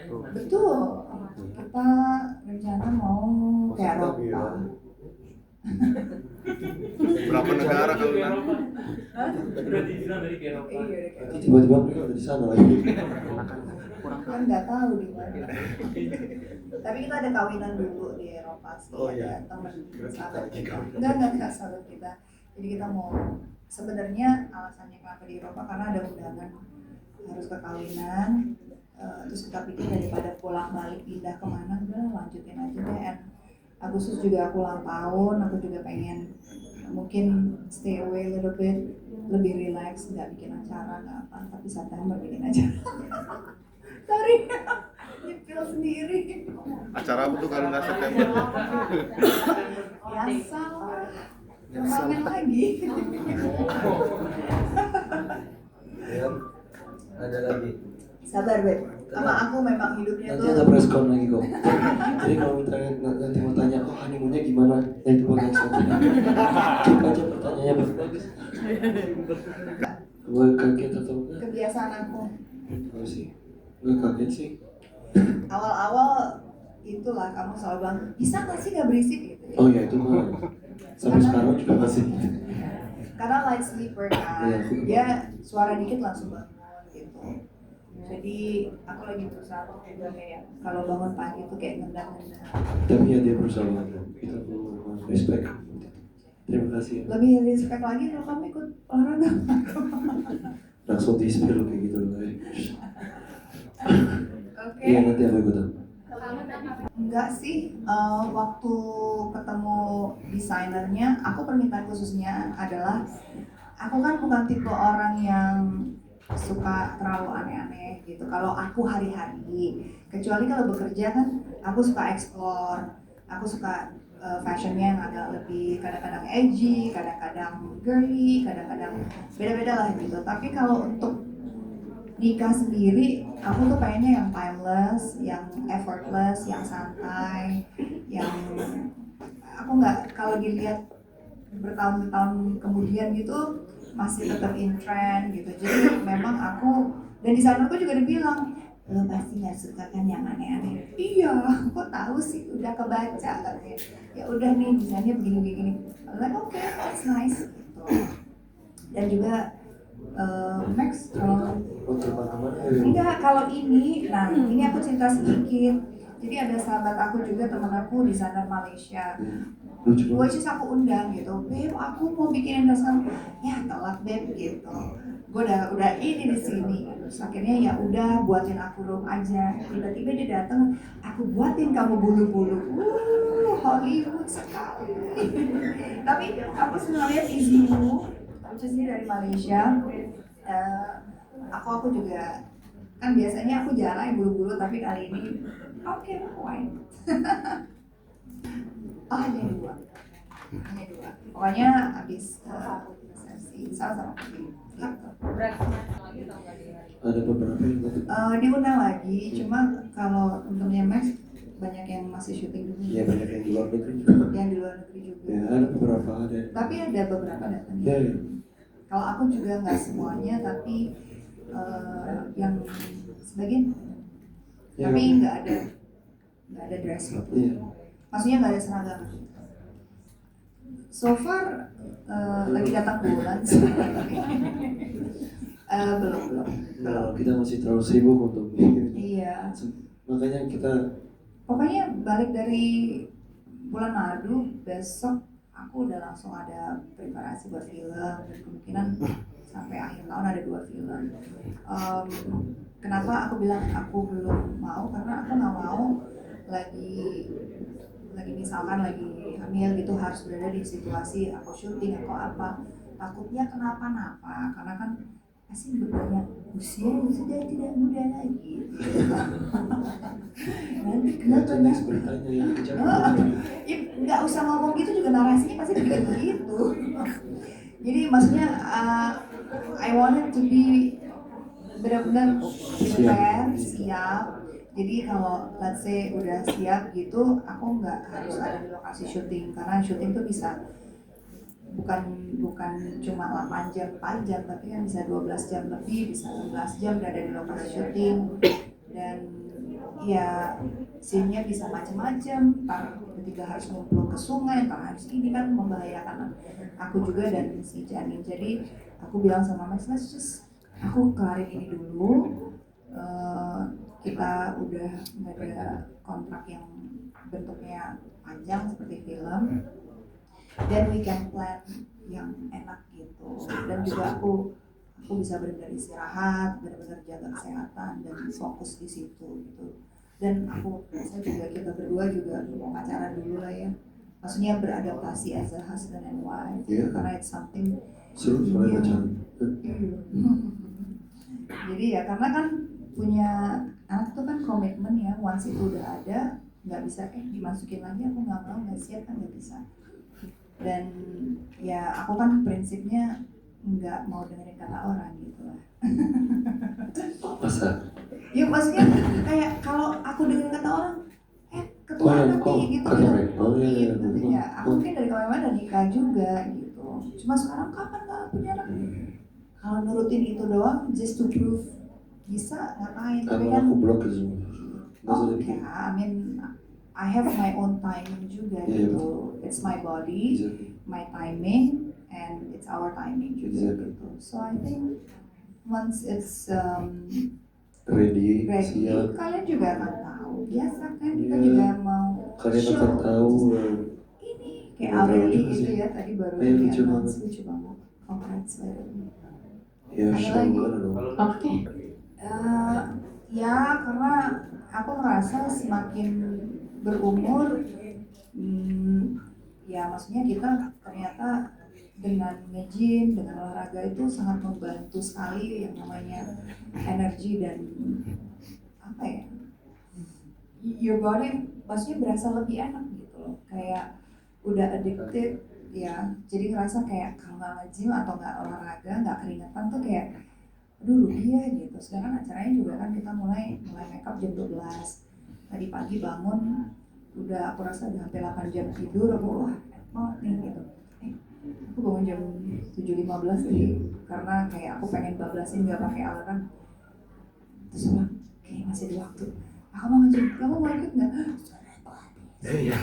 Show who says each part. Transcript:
Speaker 1: Betul, kita rencana mau ke Eropa.
Speaker 2: Berapa negara kalau nanti?
Speaker 3: Udah dibilang dari ke Eropa.
Speaker 4: Nanti tiba-tiba mereka udah di sana lagi.
Speaker 1: Kan nggak tahu di mana. Tapi kita ada kawinan dulu di Eropa sih.
Speaker 4: Oh, iya.
Speaker 1: Ada teman sahabat kita. Enggak sahabat kita. Jadi kita mau, sebenarnya alasannya kenapa di Eropa karena ada undangan harus ke kawinan. Terus kita pikir daripada pulang balik pindah kemana, udah lanjutin aja deh. And Agustus juga aku ulang tahun, aku juga pengen mungkin stay away a little bit, lebih relax, nggak bikin acara, nggak apa, tapi September bikin acara. Sorry, nyepil sendiri.
Speaker 2: Acara apa tuh kalau nggak September?
Speaker 1: Biasa lah, kemarin lagi.
Speaker 4: Ya, ada lagi.
Speaker 1: Sabar Beb, sama aku memang hidupnya
Speaker 4: Nanti
Speaker 1: tuh
Speaker 4: ada press con lagi kok. Jadi kalau misalnya nanti mau tanya, oh honeymoonnya gimana? Ya itu buat next nanti. Coba aja pertanyaannya bagus. Gue kaget atau enggak?
Speaker 1: kebiasaan aku.
Speaker 4: Apa sih? Gue kaget sih.
Speaker 1: Awal-awal itulah kamu selalu bilang, bisa nggak sih nggak berisik gitu.
Speaker 4: Oh ya itu mah sampai sekarang juga masih.
Speaker 1: Karena light sleeper kan,
Speaker 4: Iya.
Speaker 1: dia suara dikit langsung bangun gitu. Jadi aku lagi berusaha juga kayak kalau bangun pagi tuh kayak ngendang-ngendang.
Speaker 4: Tapi ya dia berusaha banget. Kita perlu respect. Terima kasih.
Speaker 1: Lebih respect lagi kalau kamu ikut olahraga.
Speaker 4: Langsung di spill kayak gitu loh.
Speaker 1: Oke.
Speaker 4: Iya nanti aku ikutan.
Speaker 1: Enggak sih, waktu ketemu desainernya, aku permintaan khususnya adalah aku kan bukan tipe orang yang suka terlalu aneh-aneh gitu. Kalau aku hari-hari, kecuali kalau bekerja kan, aku suka explore, aku suka fashionnya yang agak lebih kadang-kadang edgy, kadang-kadang girly, kadang-kadang beda-beda lah gitu. Tapi kalau untuk nikah sendiri, aku tuh pengennya yang timeless, yang effortless, yang santai, yang aku nggak kalau dilihat bertahun-tahun kemudian gitu masih tetap in trend gitu. Jadi memang aku dan desainerku juga dibilang lo pasti nggak suka kan yang aneh-aneh. Iya, kok tahu sih udah kebaca katanya. Ya udah nih desainnya begini-begini. Like oke, that's nice. Gitu. Dan juga Max kalau
Speaker 4: Untuk kemana-mana
Speaker 1: enggak, kalau ini, nah ini aku cerita sedikit. Jadi ada sahabat aku juga, teman aku desainer Malaysia.
Speaker 4: lucu banget.
Speaker 1: Which is aku undang gitu, Beb aku mau bikin endorsean. Ya telat Beb gitu. Gue udah ini di sini. Terus akhirnya ya udah buatin aku room aja. Tiba-tiba dia datang, aku buatin kamu bulu-bulu. Hollywood sekali. Tapi aku sebenarnya izinmu, which is ini dari Malaysia. Aku juga kan biasanya aku jarang yang bulu-bulu, tapi kali ini oke, fine. Oh hanya dua. Pokoknya habis sesi sama-sama gitu.
Speaker 4: Ada beberapa yang
Speaker 1: Diundang lagi, cuma kalau untungnya Max banyak yang masih syuting dulu.
Speaker 4: ya banyak yang di luar negeri juga.
Speaker 1: Yang di luar negeri juga.
Speaker 4: Ya ada beberapa ada.
Speaker 1: Tapi ada beberapa datang.
Speaker 4: Ya, ya.
Speaker 1: Kalau aku juga nggak semuanya, tapi yang sebagian.
Speaker 4: Ya,
Speaker 1: Tapi
Speaker 4: kan?
Speaker 1: nggak ada dress code.
Speaker 4: Iya.
Speaker 1: Maksudnya nggak ada seragam. So far lagi datang bulan. Belum.
Speaker 4: Nah, kita masih terlalu sibuk untuk
Speaker 1: Iya.
Speaker 4: makanya kita
Speaker 1: Pokoknya balik dari bulan madu, besok aku udah langsung ada preparasi buat film dan kemungkinan sampai akhir tahun ada 2 film. Kenapa aku bilang aku belum mau? Karena aku nggak mau lagi misalkan lagi hamil gitu harus berada di situasi aku syuting atau apa. Takutnya kenapa-napa karena kan pasti bertanya usia sudah tidak muda lagi. Nanti kenapa
Speaker 4: jelas beritanya yang kejadian.
Speaker 1: Ya, nggak usah ngomong gitu juga narasinya pasti begitu. Jadi maksudnya I wanted to be benar-benar prepare, siap. Jadi kalau let's say udah siap gitu, aku nggak harus ada di lokasi syuting karena syuting tuh bisa bukan cuma 8 jam, 4 jam, tapi kan bisa 12 jam lebih, bisa 16 jam berada di lokasi syuting. Dan ya scene-nya bisa macam-macam, ntar ketika harus ngumpul ke sungai, ntar harus ini kan membahayakan aku juga dan si Janin. Jadi aku bilang sama Max, let's just aku kelarin ini dulu. Kita udah nggak ada kontrak yang bentuknya panjang seperti film, then we can plan yang enak gitu. Dan juga aku bisa benar-benar istirahat, benar-benar jaga kesehatan dan fokus di situ gitu. Dan saya juga, kita berdua juga mau pacaran dulu lah ya, maksudnya beradaptasi as a husband and wife,
Speaker 4: Iya.
Speaker 1: karena it's something
Speaker 4: Seru soalnya pacaran.
Speaker 1: jadi ya karena kan punya anak tuh kan komitmen ya, once itu udah ada nggak bisa dimasukin lagi, aku nggak mau, nggak siap kan, nggak bisa. Dan ya aku kan prinsipnya nggak mau dengerin kata orang gitu lah.
Speaker 4: Masa?
Speaker 1: Ya maksudnya kayak kalau aku dengerin kata orang, ketua nanti gitu
Speaker 4: kata
Speaker 1: gitu.
Speaker 4: mereka. Oh iya.
Speaker 1: Ya, aku mungkin dari kemarin udah nikah juga gitu. Cuma sekarang kapan nggak punya anak? Kalau nurutin itu doang, just to prove bisa ngapain? Tapi
Speaker 4: Karena
Speaker 1: kan,
Speaker 4: aku blok itu semua.
Speaker 1: oh ya, I mean, I have my own timing juga
Speaker 4: Iya,
Speaker 1: gitu. It's my body,
Speaker 4: Exactly.
Speaker 1: my timing, and it's our timing juga
Speaker 4: Exactly.
Speaker 1: gitu. So I think once it's
Speaker 4: Ready,
Speaker 1: ready,
Speaker 4: siap.
Speaker 1: kalian juga akan tahu. Biasa kan kita
Speaker 4: Iya.
Speaker 1: juga mau
Speaker 4: Kalian
Speaker 1: show.
Speaker 4: akan tahu.
Speaker 1: Ini kayak
Speaker 4: Ngobrol
Speaker 1: Aureli
Speaker 4: juga
Speaker 1: gitu
Speaker 4: sih.
Speaker 1: ya, tadi baru
Speaker 4: Iya, lucu
Speaker 1: di-announce,
Speaker 4: banget.
Speaker 1: lucu banget. Congrats Aureli.
Speaker 4: Ya,
Speaker 1: Ada
Speaker 4: show
Speaker 1: lagi?
Speaker 4: mana dong?
Speaker 1: Oke. Ya karena aku merasa semakin berumur, ya maksudnya kita ternyata dengan nge-gym, dengan olahraga itu sangat membantu sekali yang namanya energi dan apa ya, your body maksudnya berasa lebih enak gitu loh, kayak udah addicted ya. Jadi ngerasa kayak kalau nggak nge-gym atau nggak olahraga, nggak keringetan tuh kayak aduh rugi ya gitu. Sekarang acaranya juga kan kita mulai makeup jam 12. Tadi pagi bangun udah, aku rasa udah hampir 8 jam tidur, aku wah enak banget nih gitu. Aku bangun jam 7.15 tadi karena kayak aku pengen bablasin nggak pakai alarm. Terus aku bilang, kayak masih ada waktu. Aku mau nge-gym, kamu mau ikut nggak?
Speaker 2: Iya.